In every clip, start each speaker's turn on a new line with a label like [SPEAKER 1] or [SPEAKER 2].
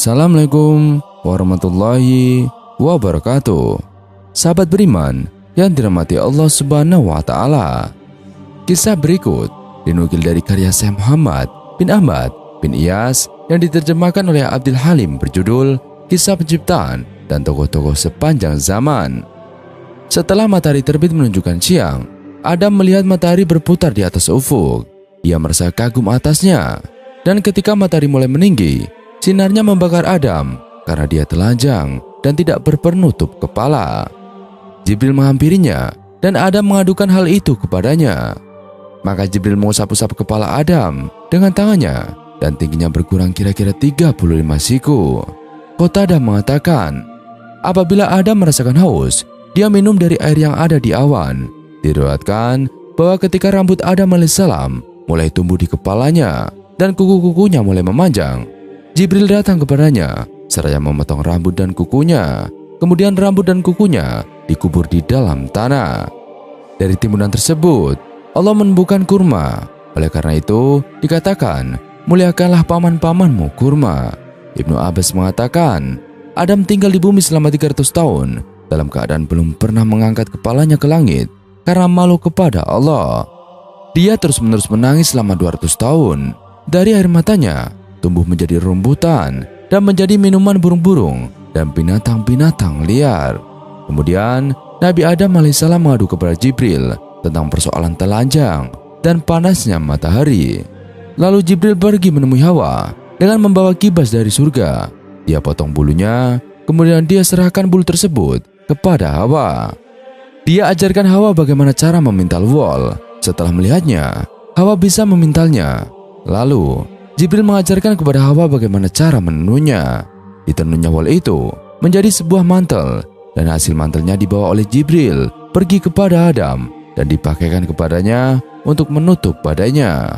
[SPEAKER 1] Assalamualaikum warahmatullahi wabarakatuh. Sahabat beriman yang dirahmati Allah Subhanahu wa Ta'ala, kisah berikut dinukil dari karya Syekh Muhammad bin Ahmad bin Iyas yang diterjemahkan oleh Abdul Halim berjudul Kisah Penciptaan dan Tokoh-tokoh Sepanjang Zaman. Setelah matahari terbit menunjukkan siang, Adam melihat matahari berputar di atas ufuk. Dia merasa kagum atasnya, dan ketika matahari mulai meninggi, sinarnya membakar Adam karena dia telanjang dan tidak berpenutup kepala. Jibril menghampirinya dan Adam mengadukan hal itu kepadanya. Maka Jibril mengusap-usap kepala Adam dengan tangannya dan tingginya berkurang kira-kira 35 siku. Qatadah mengatakan, apabila Adam merasakan haus, dia minum dari air yang ada di awan. Diriwayatkan bahwa ketika rambut Adam alaihissalam mulai tumbuh di kepalanya dan kuku-kukunya mulai memanjang, Jibril datang kepadanya seraya memotong rambut dan kukunya. Kemudian rambut dan kukunya dikubur di dalam tanah. Dari timbunan tersebut, Allah menumbuhkan kurma. Oleh karena itu, dikatakan, muliakanlah paman-pamanmu kurma. Ibnu Abbas mengatakan, Adam tinggal di bumi selama 300 tahun dalam keadaan belum pernah mengangkat kepalanya ke langit karena malu kepada Allah. Dia terus-menerus menangis selama 200 tahun. Dari air matanya tumbuh menjadi rumputan dan menjadi minuman burung-burung dan binatang-binatang liar. Kemudian Nabi Adam alaihissalam mengadu kepada Jibril tentang persoalan telanjang dan panasnya matahari. Lalu Jibril pergi menemui Hawa dengan membawa kibas dari surga. Dia potong bulunya, kemudian dia serahkan bulu tersebut kepada Hawa. Dia ajarkan Hawa bagaimana cara memintal wol. Setelah melihatnya, Hawa bisa memintalnya. Lalu Jibril mengajarkan kepada Hawa bagaimana cara menenunnya. Ditenunnya wol itu menjadi sebuah mantel, dan hasil mantelnya dibawa oleh Jibril pergi kepada Adam dan dipakaikan kepadanya untuk menutup badannya.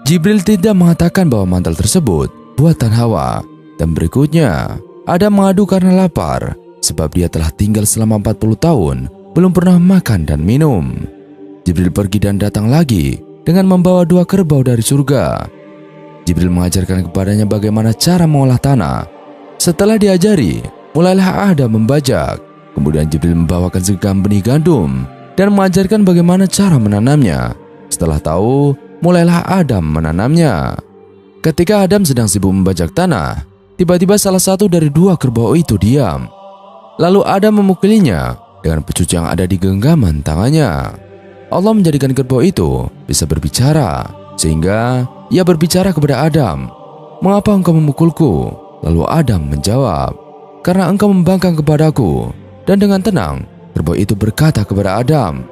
[SPEAKER 1] Jibril tidak mengatakan bahwa mantel tersebut buatan Hawa, dan berikutnya Adam mengadu karena lapar sebab dia telah tinggal selama 40 tahun belum pernah makan dan minum. Jibril pergi dan datang lagi dengan membawa 2 kerbau dari surga. Jibril mengajarkan kepadanya bagaimana cara mengolah tanah. Setelah diajari, mulailah Adam membajak. Kemudian Jibril membawakan segenggam benih gandum dan mengajarkan bagaimana cara menanamnya. Setelah tahu, mulailah Adam menanamnya. Ketika Adam sedang sibuk membajak tanah, tiba-tiba salah satu dari 2 kerbau itu diam. Lalu Adam memukulinya dengan pecuc yang ada di genggaman tangannya. Allah menjadikan kerbau itu bisa berbicara, sehingga ia berbicara kepada Adam, "Mengapa engkau memukulku?" Lalu Adam menjawab, "Karena engkau membangkang kepadaku." Dan dengan tenang, kerbau itu berkata kepada Adam,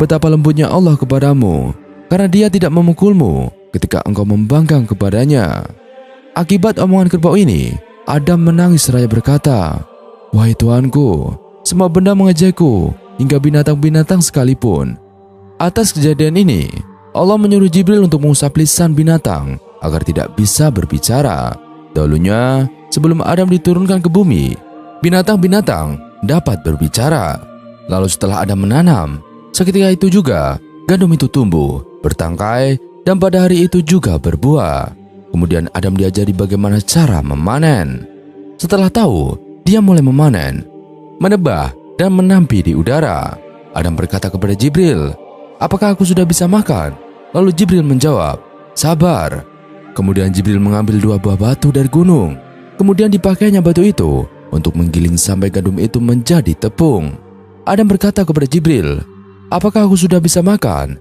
[SPEAKER 1] "Betapa lembutnya Allah kepadamu, karena dia tidak memukulmu ketika engkau membangkang kepadanya." Akibat omongan kerbau ini, Adam menangis seraya berkata, "Wahai Tuanku, semua benda mengejekku, hingga binatang-binatang sekalipun." Atas kejadian ini, Allah menyuruh Jibril untuk mengusap lisan binatang agar tidak bisa berbicara. Dahulunya, sebelum Adam diturunkan ke bumi, binatang-binatang dapat berbicara. Lalu setelah Adam menanam, seketika itu juga gandum itu tumbuh, bertangkai, dan pada hari itu juga berbuah. Kemudian Adam diajari bagaimana cara memanen. Setelah tahu, dia mulai memanen, menebah, dan menampi di udara. Adam berkata kepada Jibril, "Apakah aku sudah bisa makan?" Lalu Jibril menjawab, "Sabar." Kemudian Jibril mengambil 2 buah batu dari gunung. Kemudian dipakainya batu itu untuk menggiling sampai gandum itu menjadi tepung. Adam berkata kepada Jibril, "Apakah aku sudah bisa makan?"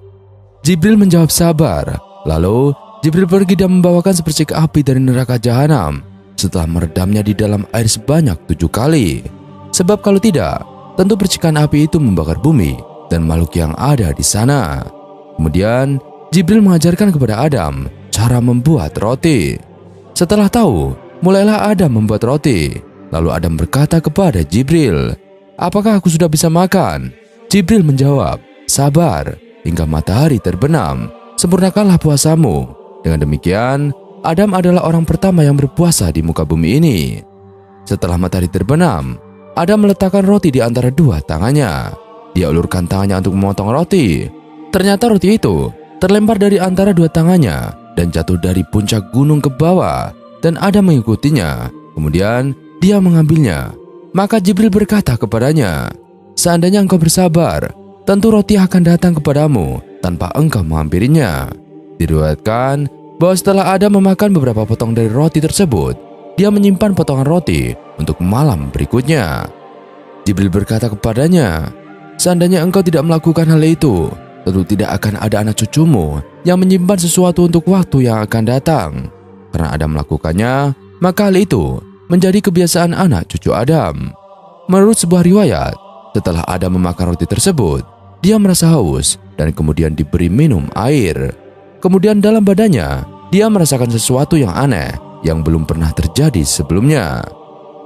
[SPEAKER 1] Jibril menjawab, "Sabar." Lalu Jibril pergi dan membawakan sepercik api dari neraka jahanam setelah meredamnya di dalam air sebanyak 7 kali. Sebab kalau tidak, tentu percikan api itu membakar bumi dan makhluk yang ada di sana. Kemudian Jibril mengajarkan kepada Adam cara membuat roti. Setelah tahu, mulailah Adam membuat roti. Lalu Adam berkata kepada Jibril, "Apakah aku sudah bisa makan?" Jibril menjawab, "Sabar hingga matahari terbenam, sempurnakanlah puasamu." Dengan demikian, Adam adalah orang pertama yang berpuasa di muka bumi ini. Setelah matahari terbenam, Adam meletakkan roti di antara 2 tangannya. Dia ulurkan tangannya untuk memotong roti. Ternyata roti itu terlempar dari antara 2 tangannya dan jatuh dari puncak gunung ke bawah dan Adam mengikutinya. Kemudian dia mengambilnya. Maka Jibril berkata kepadanya, "Seandainya engkau bersabar, tentu roti akan datang kepadamu tanpa engkau menghampirinya." Diriwayatkan bahwa setelah Adam memakan beberapa potong dari roti tersebut, dia menyimpan potongan roti untuk malam berikutnya. Jibril berkata kepadanya, "Seandainya engkau tidak melakukan hal itu, tentu tidak akan ada anak cucumu yang menyimpan sesuatu untuk waktu yang akan datang." Karena Adam melakukannya, maka hal itu menjadi kebiasaan anak cucu Adam. Menurut sebuah riwayat, setelah Adam memakan roti tersebut, dia merasa haus dan kemudian diberi minum air. Kemudian dalam badannya, dia merasakan sesuatu yang aneh yang belum pernah terjadi sebelumnya.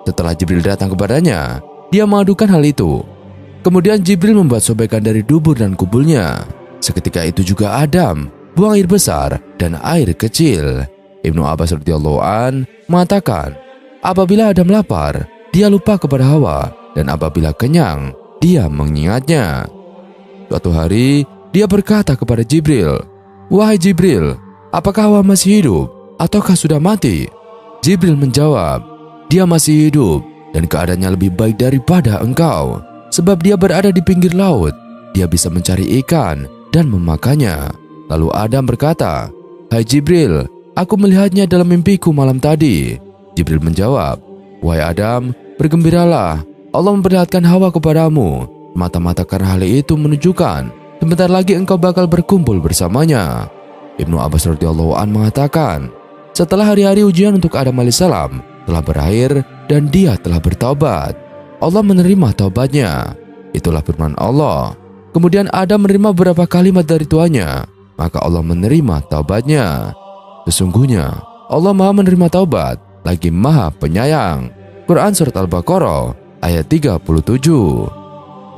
[SPEAKER 1] Setelah Jibril datang kepadanya, dia mengadukan hal itu. Kemudian Jibril membuat sobekan dari dubur dan kubulnya. Seketika itu juga Adam buang air besar dan air kecil. Ibnu Abbas radhiyallahu an mengatakan, apabila Adam lapar, dia lupa kepada Hawa, dan apabila kenyang, dia mengingatnya. Suatu hari, dia berkata kepada Jibril, "Wahai Jibril, apakah Hawa masih hidup ataukah sudah mati?" Jibril menjawab, "Dia masih hidup dan keadaannya lebih baik daripada engkau, sebab dia berada di pinggir laut. Dia bisa mencari ikan dan memakannya." Lalu Adam berkata, "Hai Jibril, aku melihatnya dalam mimpiku malam tadi." Jibril menjawab, "Wahai Adam, bergembiralah, Allah memperlihatkan Hawa kepadamu, mata-mata karena hal itu menunjukkan sebentar lagi engkau bakal berkumpul bersamanya." Ibnu Abbas radhiyallahu an mengatakan, setelah hari-hari ujian untuk Adam alaihissalam telah berakhir dan dia telah bertaubat, Allah menerima taubatnya. Itulah firman Allah. Kemudian Adam menerima beberapa kalimat dari tuannya, maka Allah menerima taubatnya. Sesungguhnya Allah Maha menerima taubat lagi Maha penyayang. Quran Surat Al-Baqarah ayat 37.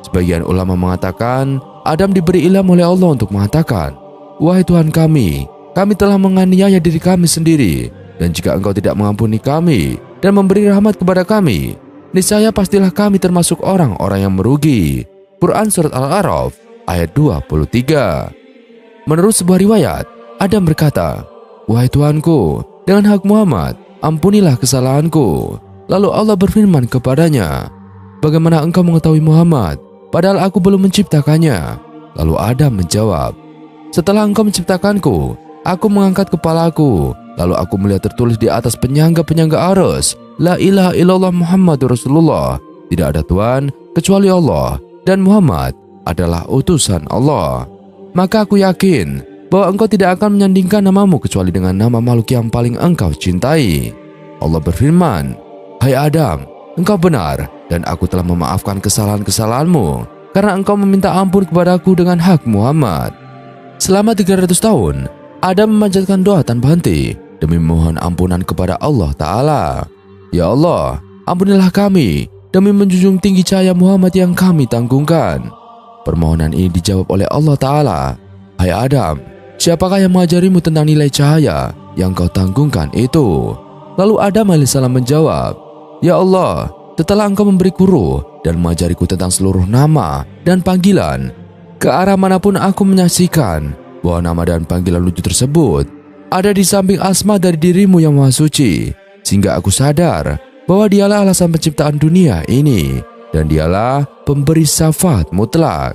[SPEAKER 1] Sebagian ulama mengatakan Adam diberi ilham oleh Allah untuk mengatakan, "Wahai Tuhan kami telah menganiaya diri kami sendiri, dan jika engkau tidak mengampuni kami dan memberi rahmat kepada kami, niscaya pastilah kami termasuk orang-orang yang merugi." Quran Surat Al-A'raf ayat 23. Menurut sebuah riwayat, Adam berkata, "Wahai Tuhanku, dengan hak Muhammad, ampunilah kesalahanku." Lalu Allah berfirman kepadanya, "Bagaimana engkau mengetahui Muhammad, padahal aku belum menciptakannya?" Lalu Adam menjawab, "Setelah engkau menciptakanku, aku mengangkat kepalaku, lalu aku melihat tertulis di atas penyangga-penyangga arus, La ilaha illallah Muhammadur Rasulullah. Tidak ada Tuhan kecuali Allah, dan Muhammad adalah utusan Allah. Maka aku yakin bahwa engkau tidak akan menyandingkan namamu kecuali dengan nama makhluk yang paling engkau cintai." Allah berfirman, "Hai Adam, engkau benar dan aku telah memaafkan kesalahan-kesalahanmu karena engkau meminta ampun kepadaku dengan hak Muhammad." Selama 300 tahun, Adam memanjatkan doa tanpa henti demi memohon ampunan kepada Allah Ta'ala. "Ya Allah, ampunilah kami demi menjunjung tinggi cahaya Muhammad yang kami tanggungkan." Permohonan ini dijawab oleh Allah Ta'ala. "Hai Adam, siapakah yang mengajarimu tentang nilai cahaya yang kau tanggungkan itu?" Lalu Adam alaihissalam menjawab, "Ya Allah, setelah engkau memberiku ruh dan mengajariku tentang seluruh nama dan panggilan, ke arah manapun aku menyaksikan bahwa nama dan panggilan lucu tersebut ada di samping asma dari dirimu yang maha suci, sehingga aku sadar bahwa dialah alasan penciptaan dunia ini dan dialah pemberi syafaat mutlak.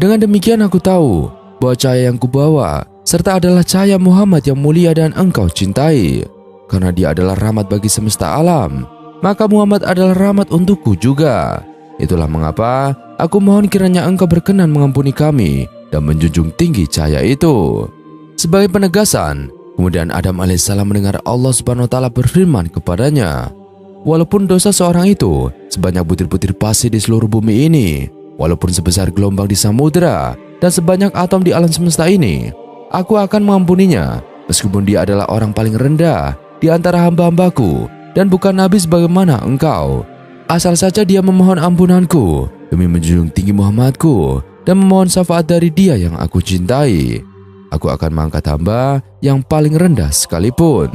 [SPEAKER 1] Dengan demikian aku tahu bahwa cahaya yang kubawa serta adalah cahaya Muhammad yang mulia dan engkau cintai. Karena dia adalah rahmat bagi semesta alam, maka Muhammad adalah rahmat untukku juga. Itulah mengapa aku mohon kiranya engkau berkenan mengampuni kami dan menjunjung tinggi cahaya itu." Sebagai penegasan, kemudian Adam alaihissalam mendengar Allah subhanahu wa ta'ala berfirman kepadanya, "Walaupun dosa seorang itu sebanyak butir-butir pasir di seluruh bumi ini, walaupun sebesar gelombang di samudera dan sebanyak atom di alam semesta ini, aku akan mengampuninya, meskipun dia adalah orang paling rendah di antara hamba-hambaku dan bukan nabi sebagaimana engkau. Asal saja dia memohon ampunanku demi menjunjung tinggi Muhammadku dan memohon syafaat dari dia yang aku cintai, aku akan mengangkat hamba yang paling rendah sekalipun."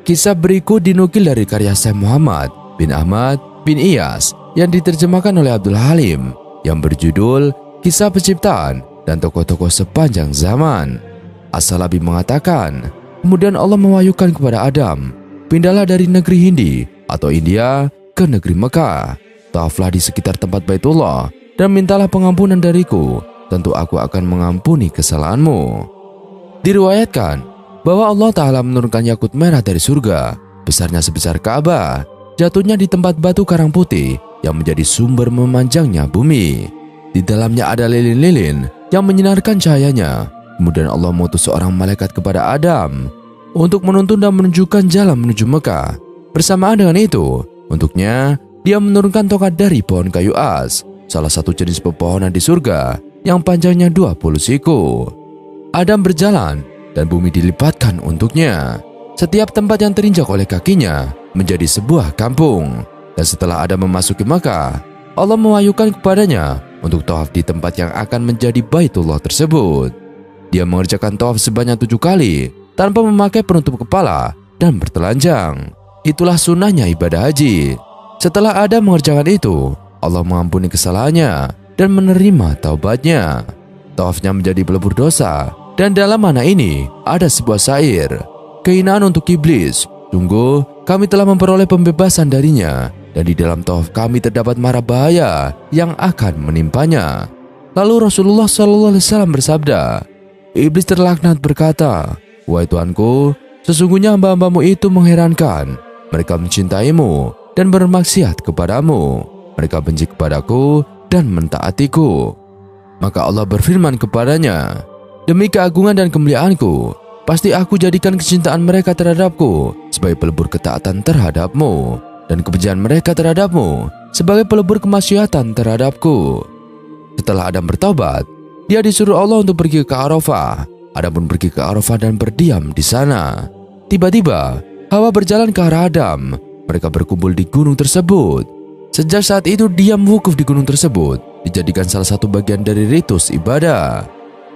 [SPEAKER 1] Kisah berikut dinukil dari karya Syekh Muhammad bin Ahmad bin Iyas yang diterjemahkan oleh Abdul Halim yang berjudul Kisah Penciptaan dan tokoh-tokoh sepanjang zaman. As-Salabi mengatakan, kemudian Allah mewahyukan kepada Adam, pindahlah dari negeri Hindi atau India ke negeri Mekah. Tawaflah di sekitar tempat Baitullah dan mintalah pengampunan dariku. Tentu aku akan mengampuni kesalahanmu. Diriwayatkan bahwa Allah Ta'ala menurunkan yakut merah dari surga, besarnya sebesar Ka'bah, jatuhnya di tempat batu karang putih yang menjadi sumber memanjangnya bumi. Di dalamnya ada lilin-lilin yang menyinarkan cahayanya. Kemudian Allah mengutus seorang malaikat kepada Adam untuk menuntun dan menunjukkan jalan menuju Mekah. Bersamaan dengan itu, untuknya dia menurunkan tongkat dari pohon kayu as, salah satu jenis pepohonan di surga yang panjangnya 20 siku. Adam berjalan dan bumi dilipatkan untuknya. Setiap tempat yang terinjak oleh kakinya menjadi sebuah kampung. Dan setelah Adam memasuki Makkah, Allah mewahyukan kepadanya untuk tawaf di tempat yang akan menjadi Baitullah tersebut. Dia mengerjakan tawaf sebanyak 7 kali tanpa memakai penutup kepala dan bertelanjang. Itulah sunnahnya ibadah haji. Setelah Adam mengerjakan itu, Allah mengampuni kesalahannya dan menerima taubatnya. Tawafnya menjadi pelebur dosa. Dan dalam makna ini ada sebuah syair, kehinaan untuk iblis, sungguh kami telah memperoleh pembebasan darinya, dan di dalam tawaf kami terdapat mara bahaya yang akan menimpanya. Lalu Rasulullah SAW bersabda, iblis terlaknat berkata, wahai Tuanku, sesungguhnya hamba-hambamu itu mengherankan. Mereka mencintaimu dan bermaksiat kepadamu. Mereka benci kepadaku dan mentaatiku. Maka Allah berfirman kepadanya, demi keagungan dan kemuliaanku, pasti aku jadikan kecintaan mereka terhadapku sebagai pelebur ketaatan terhadapmu, dan kebencian mereka terhadapmu sebagai pelebur kemaksiatan terhadapku. Setelah Adam bertaubat, dia disuruh Allah untuk pergi ke Arafah. Adam pun pergi ke Arafah dan berdiam di sana. Tiba-tiba, Hawa berjalan ke arah Adam. Mereka berkumpul di gunung tersebut. Sejak saat itu, diam wukuf di gunung tersebut dijadikan salah satu bagian dari ritus ibadah.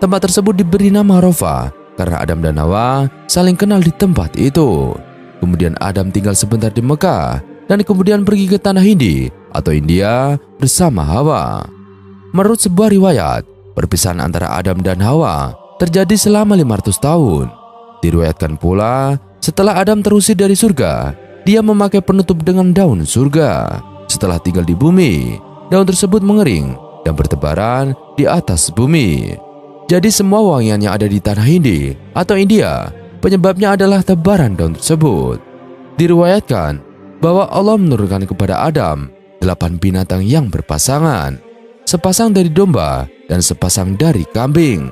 [SPEAKER 1] Tempat tersebut diberi nama Arafah karena Adam dan Hawa saling kenal di tempat itu. Kemudian Adam tinggal sebentar di Mekah dan kemudian pergi ke tanah Hindi atau India bersama Hawa. Menurut sebuah riwayat, perpisahan antara Adam dan Hawa terjadi selama 500 tahun. Diriwayatkan pula, setelah Adam terusir dari surga, dia memakai penutup dengan daun surga. Setelah tinggal di bumi, daun tersebut mengering dan bertebaran di atas bumi. Jadi semua wangian yang ada di tanah Hindi atau India, penyebabnya adalah tebaran daun tersebut. Diriwayatkan bahwa Allah menurunkan kepada Adam 8 binatang yang berpasangan, sepasang dari domba dan sepasang dari kambing.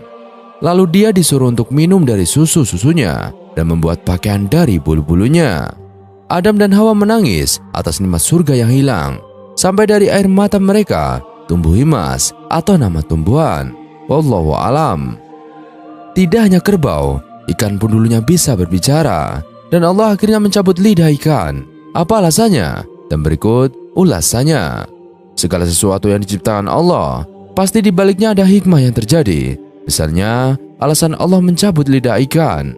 [SPEAKER 1] Lalu dia disuruh untuk minum dari susu-susunya dan membuat pakaian dari bulu-bulunya. Adam dan Hawa menangis atas nikmat surga yang hilang, sampai dari air mata mereka tumbuh himas atau nama tumbuhan. Wallahu alam. Tidak hanya kerbau, ikan pun dulunya bisa berbicara, dan Allah akhirnya mencabut lidah ikan. Apa alasannya? Dan berikut ulasannya. Segala sesuatu yang diciptakan Allah, pasti di baliknya ada hikmah yang terjadi. Misalnya, alasan Allah mencabut lidah ikan.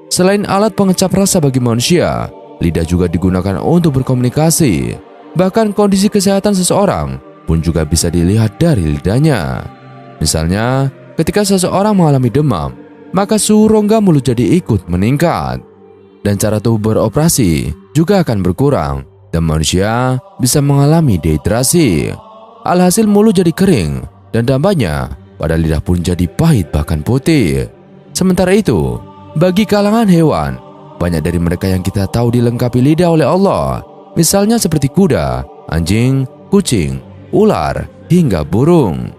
[SPEAKER 1] Selain alat pengecap rasa bagi manusia, lidah juga digunakan untuk berkomunikasi. Bahkan kondisi kesehatan seseorang pun juga bisa dilihat dari lidahnya. Misalnya, ketika seseorang mengalami demam, maka suhu rongga mulut jadi ikut meningkat. Dan cara tubuh beroperasi juga akan berkurang, dan manusia bisa mengalami dehidrasi. Alhasil mulut jadi kering, dan dampaknya pada lidah pun jadi pahit bahkan putih. Sementara itu, bagi kalangan hewan, banyak dari mereka yang kita tahu dilengkapi lidah oleh Allah. Misalnya seperti kuda, anjing, kucing, ular, hingga burung.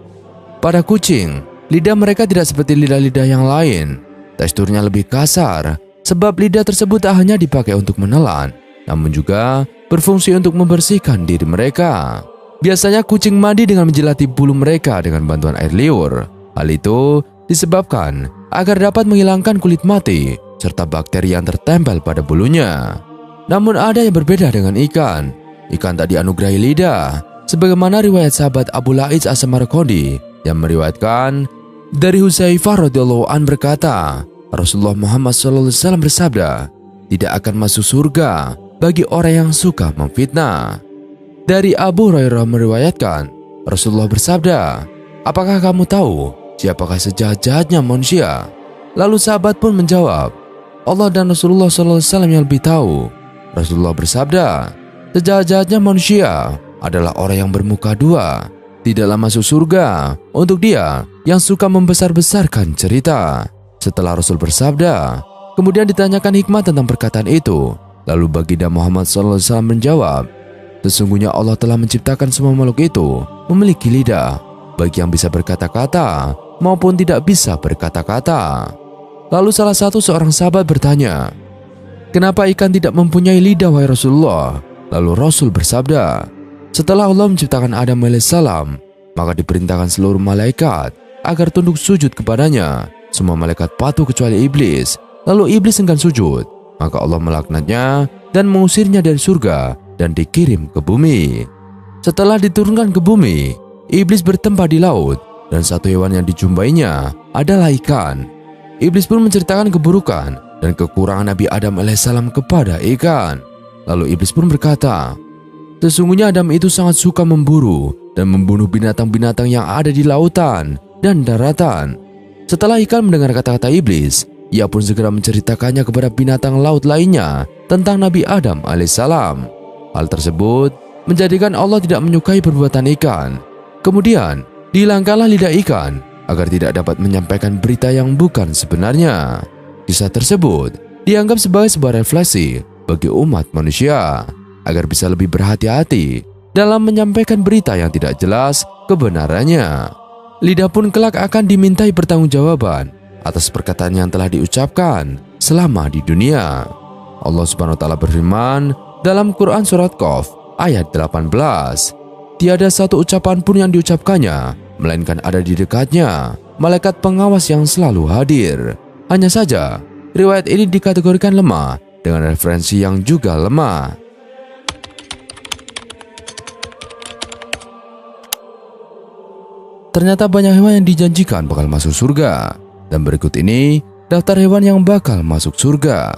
[SPEAKER 1] Pada kucing, lidah mereka tidak seperti lidah-lidah yang lain. Teksturnya lebih kasar, sebab lidah tersebut tak hanya dipakai untuk menelan, namun juga berfungsi untuk membersihkan diri mereka. Biasanya kucing mandi dengan menjilati bulu mereka dengan bantuan air liur. Hal itu disebabkan agar dapat menghilangkan kulit mati serta bakteri yang tertempel pada bulunya. Namun ada yang berbeda dengan ikan. Ikan tak dianugerahi lidah, sebagaimana riwayat sahabat Abu La'ij As-Samarqandi yang meriwayatkan dari Hudzaifah radhiyallahu an berkata, Rasulullah Muhammad SAW bersabda, tidak akan masuk surga bagi orang yang suka memfitnah. Dari Abu Hurairah meriwayatkan, Rasulullah bersabda, apakah kamu tahu siapakah sejahat-jahatnya manusia? Lalu sahabat pun menjawab, Allah dan Rasulullah SAW yang lebih tahu. Rasulullah bersabda, sejahat-jahatnya manusia adalah orang yang bermuka dua, tidaklah masuk surga untuk dia yang suka membesar-besarkan cerita. Setelah Rasul bersabda, kemudian ditanyakan hikmah tentang perkataan itu. Lalu baginda Muhammad SAW menjawab, sesungguhnya Allah telah menciptakan semua makhluk itu memiliki lidah, baik yang bisa berkata-kata maupun tidak bisa berkata-kata. Lalu salah seorang sahabat bertanya, kenapa ikan tidak mempunyai lidah wahai Rasulullah? Lalu Rasul bersabda, setelah Allah menciptakan Adam alaihissalam, maka diperintahkan seluruh malaikat agar tunduk sujud kepadanya. Semua malaikat patuh kecuali iblis. Lalu iblis enggan sujud, maka Allah melaknatnya dan mengusirnya dari surga dan dikirim ke bumi. Setelah diturunkan ke bumi, iblis bertempat di laut dan satu hewan yang dijumpainya adalah ikan. Iblis pun menceritakan keburukan dan kekurangan Nabi Adam alaihissalam kepada ikan. Lalu iblis pun berkata, sesungguhnya Adam itu sangat suka memburu dan membunuh binatang-binatang yang ada di lautan dan daratan. Setelah ikan mendengar kata-kata iblis, ia pun segera menceritakannya kepada binatang laut lainnya tentang Nabi Adam alaihissalam. Hal tersebut menjadikan Allah tidak menyukai perbuatan ikan. Kemudian dihilangkanlah lidah ikan agar tidak dapat menyampaikan berita yang bukan sebenarnya. Kisah tersebut dianggap sebagai sebuah refleksi bagi umat manusia agar bisa lebih berhati-hati dalam menyampaikan berita yang tidak jelas kebenarannya. Lidah pun kelak akan dimintai pertanggungjawaban atas perkataan yang telah diucapkan selama di dunia. Allah Subhanahu wa taala berfirman dalam Quran surat Qaf ayat 18, tiada satu ucapan pun yang diucapkannya melainkan ada di dekatnya malaikat pengawas yang selalu hadir. Hanya saja riwayat ini dikategorikan lemah dengan referensi yang juga lemah. Ternyata banyak hewan yang dijanjikan bakal masuk surga. Dan berikut ini daftar hewan yang bakal masuk surga.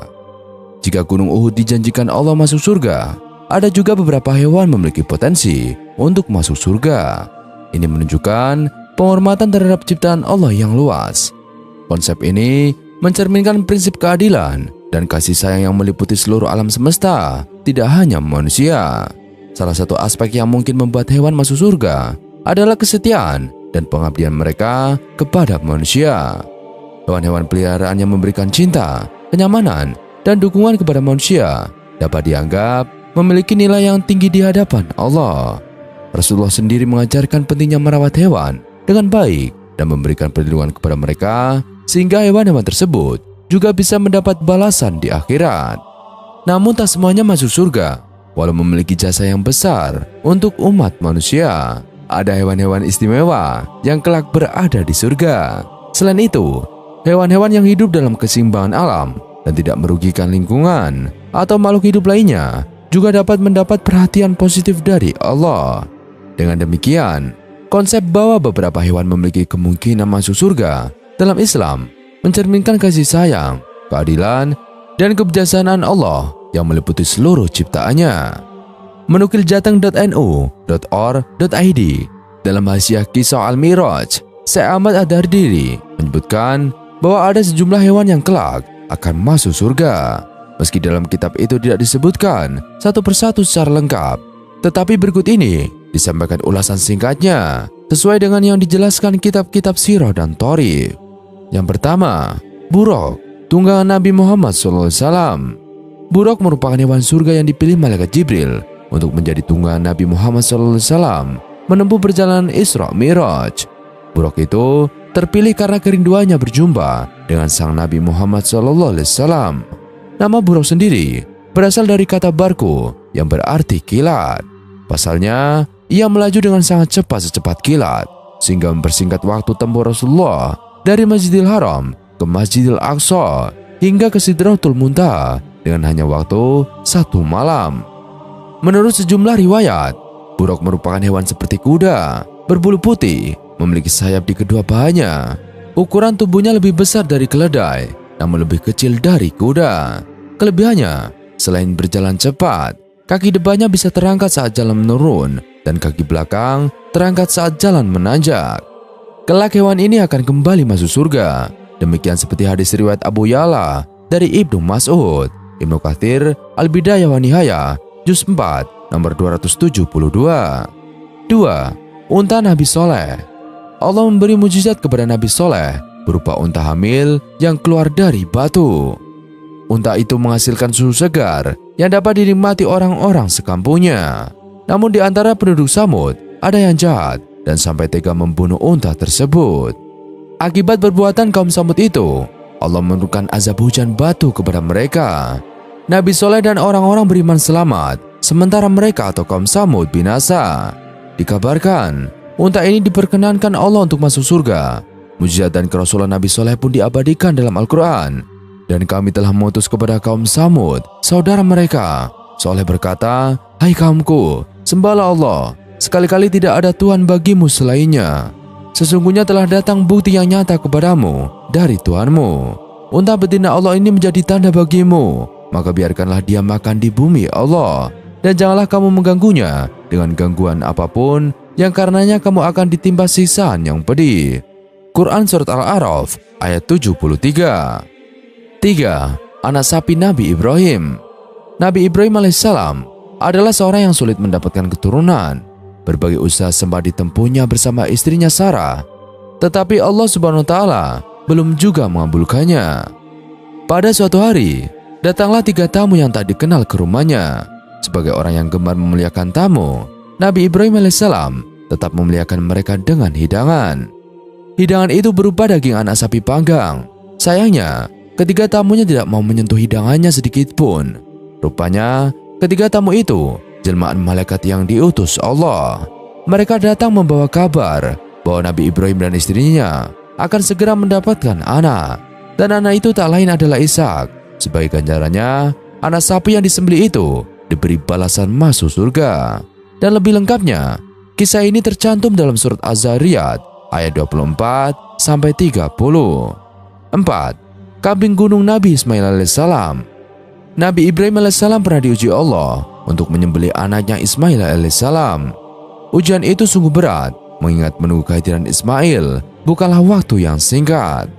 [SPEAKER 1] Jika gunung Uhud dijanjikan Allah masuk surga, ada juga beberapa hewan memiliki potensi untuk masuk surga. Ini menunjukkan penghormatan terhadap ciptaan Allah yang luas. Konsep ini mencerminkan prinsip keadilan dan kasih sayang yang meliputi seluruh alam semesta, tidak hanya manusia. Salah satu aspek yang mungkin membuat hewan masuk surga adalah kesetiaan dan pengabdian mereka kepada manusia. Hewan-hewan peliharaan yang memberikan cinta, kenyamanan, dan dukungan kepada manusia dapat dianggap memiliki nilai yang tinggi di hadapan Allah. Rasulullah sendiri mengajarkan pentingnya merawat hewan dengan baik dan memberikan perlindungan kepada mereka sehingga hewan-hewan tersebut juga bisa mendapat balasan di akhirat. Namun tak semuanya masuk surga, walau memiliki jasa yang besar untuk umat manusia. Ada hewan-hewan istimewa yang kelak berada di surga. Selain itu, hewan-hewan yang hidup dalam keseimbangan alam dan tidak merugikan lingkungan atau makhluk hidup lainnya juga dapat mendapat perhatian positif dari Allah. Dengan demikian, konsep bahwa beberapa hewan memiliki kemungkinan masuk surga dalam Islam mencerminkan kasih sayang, keadilan, dan kebijaksanaan Allah yang meliputi seluruh ciptaannya. Menukil jateng.nu.or.id dalam hasiah kisah Al-Mi'raj, Syekh Ahmad Ad-Dardiri menyebutkan bahwa ada sejumlah hewan yang kelak akan masuk surga. Meski dalam kitab itu tidak disebutkan satu persatu secara lengkap, tetapi berikut ini disampaikan ulasan singkatnya sesuai dengan yang dijelaskan kitab-kitab sirah dan thorif. Yang pertama, buruk, tunggangan Nabi Muhammad SAW. Buruk merupakan hewan surga yang dipilih malaikat Jibril untuk menjadi tunggangan Nabi Muhammad SAW menempuh perjalanan Isra Mi'raj. Buruk itu terpilih karena kerinduannya berjumpa dengan sang Nabi Muhammad SAW. Nama buruk sendiri berasal dari kata barku yang berarti kilat. Pasalnya, ia melaju dengan sangat cepat secepat kilat sehingga mempersingkat waktu tempuh Rasulullah dari Masjidil Haram ke Masjidil Aqsa hingga ke Sidratul Muntaha dengan hanya waktu 1 malam. Menurut sejumlah riwayat, buruk merupakan hewan seperti kuda, berbulu putih, memiliki sayap di kedua pahanya. Ukuran tubuhnya lebih besar dari keledai, namun lebih kecil dari kuda. Kelebihannya, selain berjalan cepat, kaki depannya bisa terangkat saat jalan menurun dan kaki belakang terangkat saat jalan menanjak. Kelak hewan ini akan kembali masuk surga. Demikian seperti hadis riwayat Abu Ya'la dari Ibnu Mas'ud, Ibnu Katsir, Al-Bidayah wa Nihayah, juz 4, nomor 272. 2. Unta Nabi Soleh. Allah memberi mujizat kepada Nabi Soleh berupa unta hamil yang keluar dari batu. Unta itu menghasilkan susu segar yang dapat dinikmati orang-orang sekampungnya. Namun di antara penduduk Samud ada yang jahat dan sampai tega membunuh unta tersebut. Akibat perbuatan kaum Samud itu, Allah menurunkan azab hujan batu kepada mereka. Nabi Soleh dan orang-orang beriman selamat, sementara mereka atau kaum Samud binasa. Dikabarkan, unta ini diperkenankan Allah untuk masuk surga. Mujizat dan kerasulan Nabi Soleh pun diabadikan dalam Al-Quran. Dan kami telah mengutus kepada kaum Samud, saudara mereka. Soleh berkata, "Hai kaumku, sembahlah Allah. Sekali-kali tidak ada Tuhan bagimu selainnya. Sesungguhnya telah datang bukti yang nyata kepadamu dari Tuhanmu. Unta betina Allah ini menjadi tanda bagimu, maka biarkanlah dia makan di bumi Allah. Dan janganlah kamu mengganggunya dengan gangguan apapun, yang karenanya kamu akan ditimpa siksaan yang pedih." Quran Surat Al-A'raf ayat 73. 3. Anak sapi Nabi Ibrahim. Nabi Ibrahim alaihissalam adalah seorang yang sulit mendapatkan keturunan. Berbagai usaha sempat ditempuhnya bersama istrinya Sarah, tetapi Allah Subhanahu wa Ta'ala belum juga mengabulkannya. Pada suatu hari, datanglah 3 tamu yang tak dikenal ke rumahnya. Sebagai orang yang gemar memuliakan tamu, Nabi Ibrahim alaihissalam tetap memuliakan mereka dengan hidangan. Hidangan itu berupa daging anak sapi panggang. Sayangnya, ketiga tamunya tidak mau menyentuh hidangannya sedikit pun. Rupanya, ketiga tamu itu jelmaan malaikat yang diutus Allah. Mereka datang membawa kabar bahwa Nabi Ibrahim dan istrinya akan segera mendapatkan anak. Dan anak itu tak lain adalah Ishak. Sebagai ganjarannya, anak sapi yang disembelih itu diberi balasan masuk surga. Dan lebih lengkapnya, kisah ini tercantum dalam surat Az-Zariyat ayat 24-30. 4. Kambing gunung Nabi Ismail alaihissalam. Nabi Ibrahim alaihissalam pernah diuji Allah untuk menyembelih anaknya Ismail alaihissalam. Ujian itu sungguh berat, mengingat menunggu kehadiran Ismail bukanlah waktu yang singkat.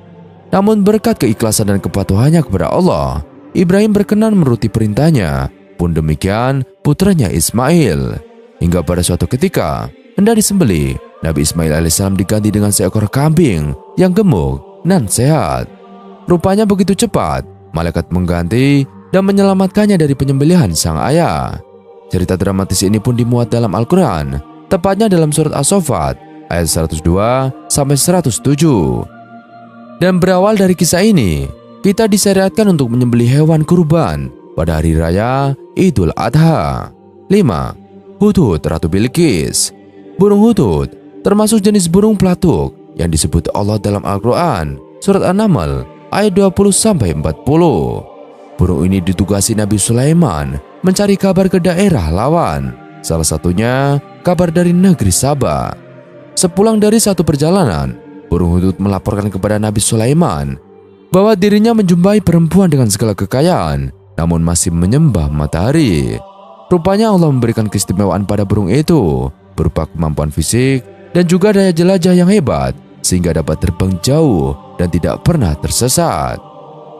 [SPEAKER 1] Namun berkat keikhlasan dan kepatuhannya kepada Allah, Ibrahim berkenan menuruti perintahnya. Pun demikian putranya Ismail. Hingga pada suatu ketika, hendak disembelih, Nabi Ismail alaihissalam diganti dengan seekor kambing yang gemuk dan sehat. Rupanya begitu cepat, malaikat mengganti dan menyelamatkannya dari penyembelihan sang ayah. Cerita dramatis ini pun dimuat dalam Al-Quran, tepatnya dalam surat As-Saffat ayat 102-107. Dan berawal dari kisah ini, kita disyariatkan untuk menyembelih hewan kurban pada hari raya Idul Adha. 5. Hudhud Ratu Bilqis. Burung hudhud termasuk jenis burung pelatuk yang disebut Allah dalam Al-Quran, surat An-Naml ayat 20-40. Burung ini ditugasi Nabi Sulaiman mencari kabar ke daerah lawan, salah satunya kabar dari negeri Sabah. Sepulang dari satu perjalanan, burung hudhud melaporkan kepada Nabi Sulaiman bahwa dirinya menjumpai perempuan dengan segala kekayaan, namun masih menyembah matahari. Rupanya Allah memberikan keistimewaan pada burung itu, berupa kemampuan fisik dan juga daya jelajah yang hebat, sehingga dapat terbang jauh dan tidak pernah tersesat.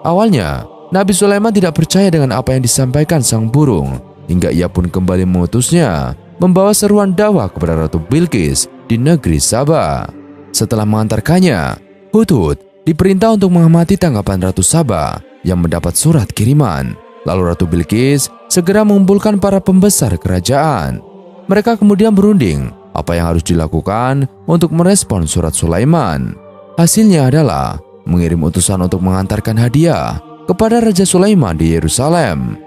[SPEAKER 1] Awalnya, Nabi Sulaiman tidak percaya dengan apa yang disampaikan sang burung, hingga ia pun kembali mengutusnya membawa seruan dakwah kepada Ratu Bilqis di negeri Sabah. Setelah mengantarkannya, Hudhud diperintah untuk mengamati tanggapan Ratu Sabah yang mendapat surat kiriman. Lalu Ratu Bilqis segera mengumpulkan para pembesar kerajaan. Mereka kemudian berunding apa yang harus dilakukan untuk merespon surat Sulaiman. Hasilnya adalah mengirim utusan untuk mengantarkan hadiah kepada Raja Sulaiman di Yerusalem.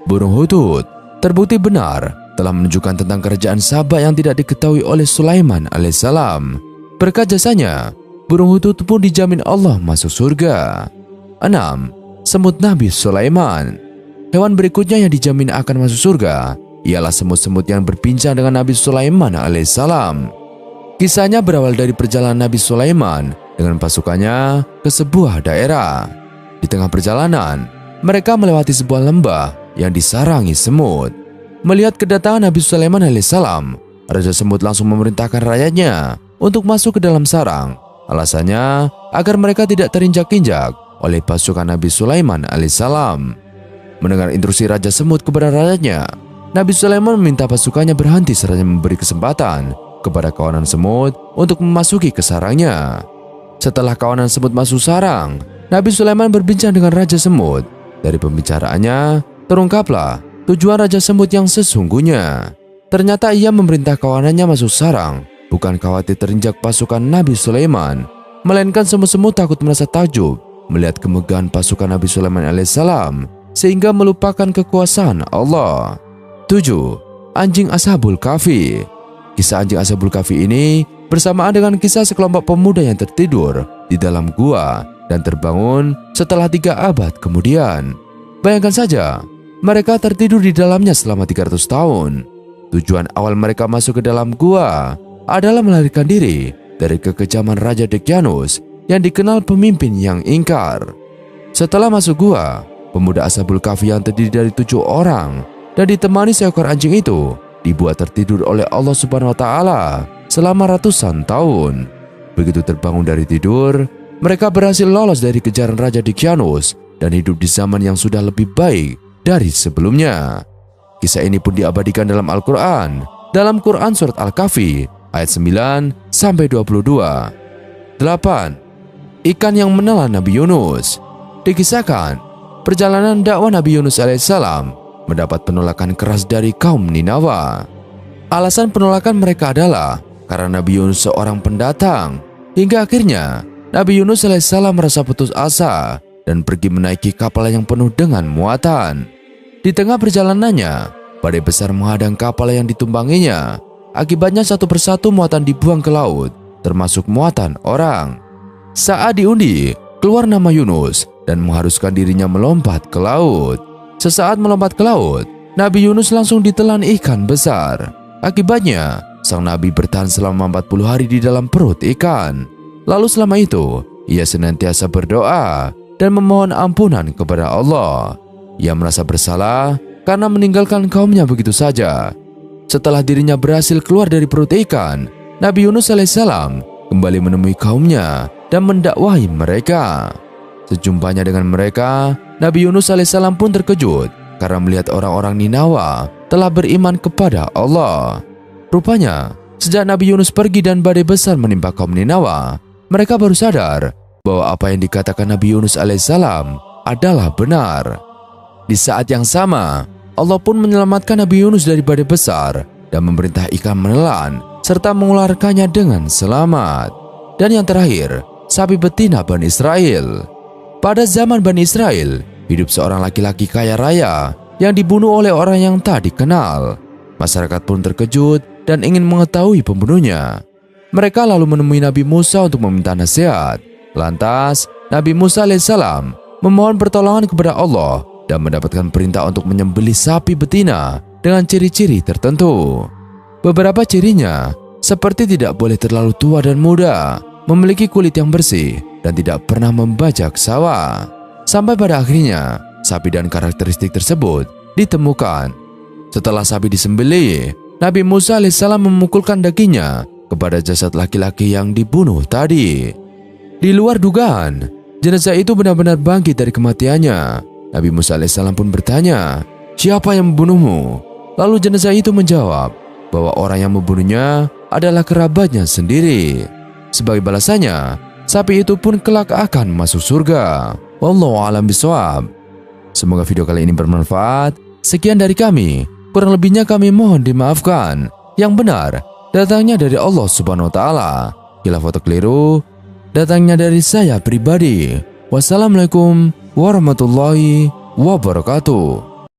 [SPEAKER 1] Burung hudhud terbukti benar telah menunjukkan tentang kerajaan Sabah yang tidak diketahui oleh Sulaiman alaihissalam. Berkat jasanya, burung hudhud pun dijamin Allah masuk surga. 6. Semut Nabi Sulaiman. Hewan berikutnya yang dijamin akan masuk surga ialah semut-semut yang berbincang dengan Nabi Sulaiman alaihissalam. Kisahnya berawal dari perjalanan Nabi Sulaiman dengan pasukannya ke sebuah daerah. Di tengah perjalanan, mereka melewati sebuah lembah yang disarangi semut. Melihat kedatangan Nabi Sulaiman alaihissalam, Raja Semut langsung memerintahkan rakyatnya untuk masuk ke dalam sarang. Alasannya agar mereka tidak terinjak-injak oleh pasukan Nabi Sulaiman alaihissalam. Mendengar instruksi Raja Semut kepada rajanya, Nabi Sulaiman meminta pasukannya berhenti serta memberi kesempatan kepada kawanan semut untuk memasuki ke sarangnya. Setelah kawanan semut masuk sarang, Nabi Sulaiman berbincang dengan Raja Semut. Dari pembicaraannya, terungkaplah tujuan Raja Semut yang sesungguhnya. Ternyata ia memerintah kawanannya masuk sarang bukan khawatir terinjak pasukan Nabi Sulaiman, melainkan semut-semut takut merasa takjub melihat kemegahan pasukan Nabi Sulaiman alaihissalam sehingga melupakan kekuasaan Allah. 7. Anjing Ashabul Kahfi. Kisah anjing Ashabul Kahfi ini bersamaan dengan kisah sekelompok pemuda yang tertidur di dalam gua dan terbangun setelah 3 abad kemudian. Bayangkan saja, mereka tertidur di dalamnya selama 300 tahun. Tujuan awal mereka masuk ke dalam gua adalah melarikan diri dari kekejaman Raja Daqyanus yang dikenal pemimpin yang ingkar. Setelah masuk gua, pemuda Ashabul Kahfi yang terdiri dari 7 orang dan ditemani seekor anjing itu dibuat tertidur oleh Allah Subhanahu wa Ta'ala selama ratusan tahun. Begitu terbangun dari tidur, mereka berhasil lolos dari kejaran Raja Daqyanus dan hidup di zaman yang sudah lebih baik dari sebelumnya. Kisah ini pun diabadikan dalam Al-Quran, dalam Quran Surat Al-Kahfi ayat 9-22. 8. Ikan yang menelan Nabi Yunus. Dikisahkan, perjalanan dakwah Nabi Yunus alaihissalam mendapat penolakan keras dari kaum Ninawa. Alasan penolakan mereka adalah karena Nabi Yunus seorang pendatang, hingga akhirnya Nabi Yunus alaihissalam merasa putus asa dan pergi menaiki kapal yang penuh dengan muatan. Di tengah perjalanannya, badai besar menghadang kapal yang ditumpanginya. Akibatnya satu persatu muatan dibuang ke laut, termasuk muatan orang. Saat diundi, keluar nama Yunus dan mengharuskan dirinya melompat ke laut. Sesaat melompat ke laut, Nabi Yunus langsung ditelan ikan besar. Akibatnya, sang Nabi bertahan selama 40 hari di dalam perut ikan. Lalu selama itu, ia senantiasa berdoa dan memohon ampunan kepada Allah. Ia merasa bersalah karena meninggalkan kaumnya begitu saja. Setelah dirinya berhasil keluar dari perut ikan, Nabi Yunus alaihissalam kembali menemui kaumnya dan mendakwahi mereka. Sejumpanya dengan mereka, Nabi Yunus alaihissalam pun terkejut karena melihat orang-orang Ninawa telah beriman kepada Allah. Rupanya, sejak Nabi Yunus pergi dan badai besar menimpa kaum Ninawa, mereka baru sadar bahwa apa yang dikatakan Nabi Yunus alaihissalam adalah benar. Di saat yang sama, Allah pun menyelamatkan Nabi Yunus dari badai besar dan memerintah ikan menelan serta mengeluarkannya dengan selamat. Dan yang terakhir, sapi betina Bani Israel. Pada zaman Bani Israel, hidup seorang laki-laki kaya raya yang dibunuh oleh orang yang tak dikenal. Masyarakat pun terkejut dan ingin mengetahui pembunuhnya. Mereka lalu menemui Nabi Musa untuk meminta nasihat. Lantas, Nabi Musa alaihissalam memohon pertolongan kepada Allah dan mendapatkan perintah untuk menyembelih sapi betina dengan ciri-ciri tertentu. Beberapa cirinya seperti tidak boleh terlalu tua dan muda, memiliki kulit yang bersih, dan tidak pernah membajak sawah. Sampai pada akhirnya, sapi dan karakteristik tersebut ditemukan. Setelah sapi disembelih, Nabi Musa alaihissalam memukulkan dagingnya kepada jasad laki-laki yang dibunuh tadi. Di luar dugaan, jenazah itu benar-benar bangkit dari kematiannya. Nabi Musa alaihissalam pun bertanya, "Siapa yang membunuhmu?" Lalu jenazah itu menjawab bahwa orang yang membunuhnya adalah kerabatnya sendiri. Sebagai balasannya, sapi itu pun kelak akan masuk surga. Wallahu a'lam bishawab. Semoga video kali ini bermanfaat. Sekian dari kami, kurang lebihnya kami mohon dimaafkan. Yang benar datangnya dari Allah Subhanahu wa Ta'ala. Khilaf atau keliru datangnya dari saya pribadi. Wassalamualaikum warahmatullahi wabarakatuh.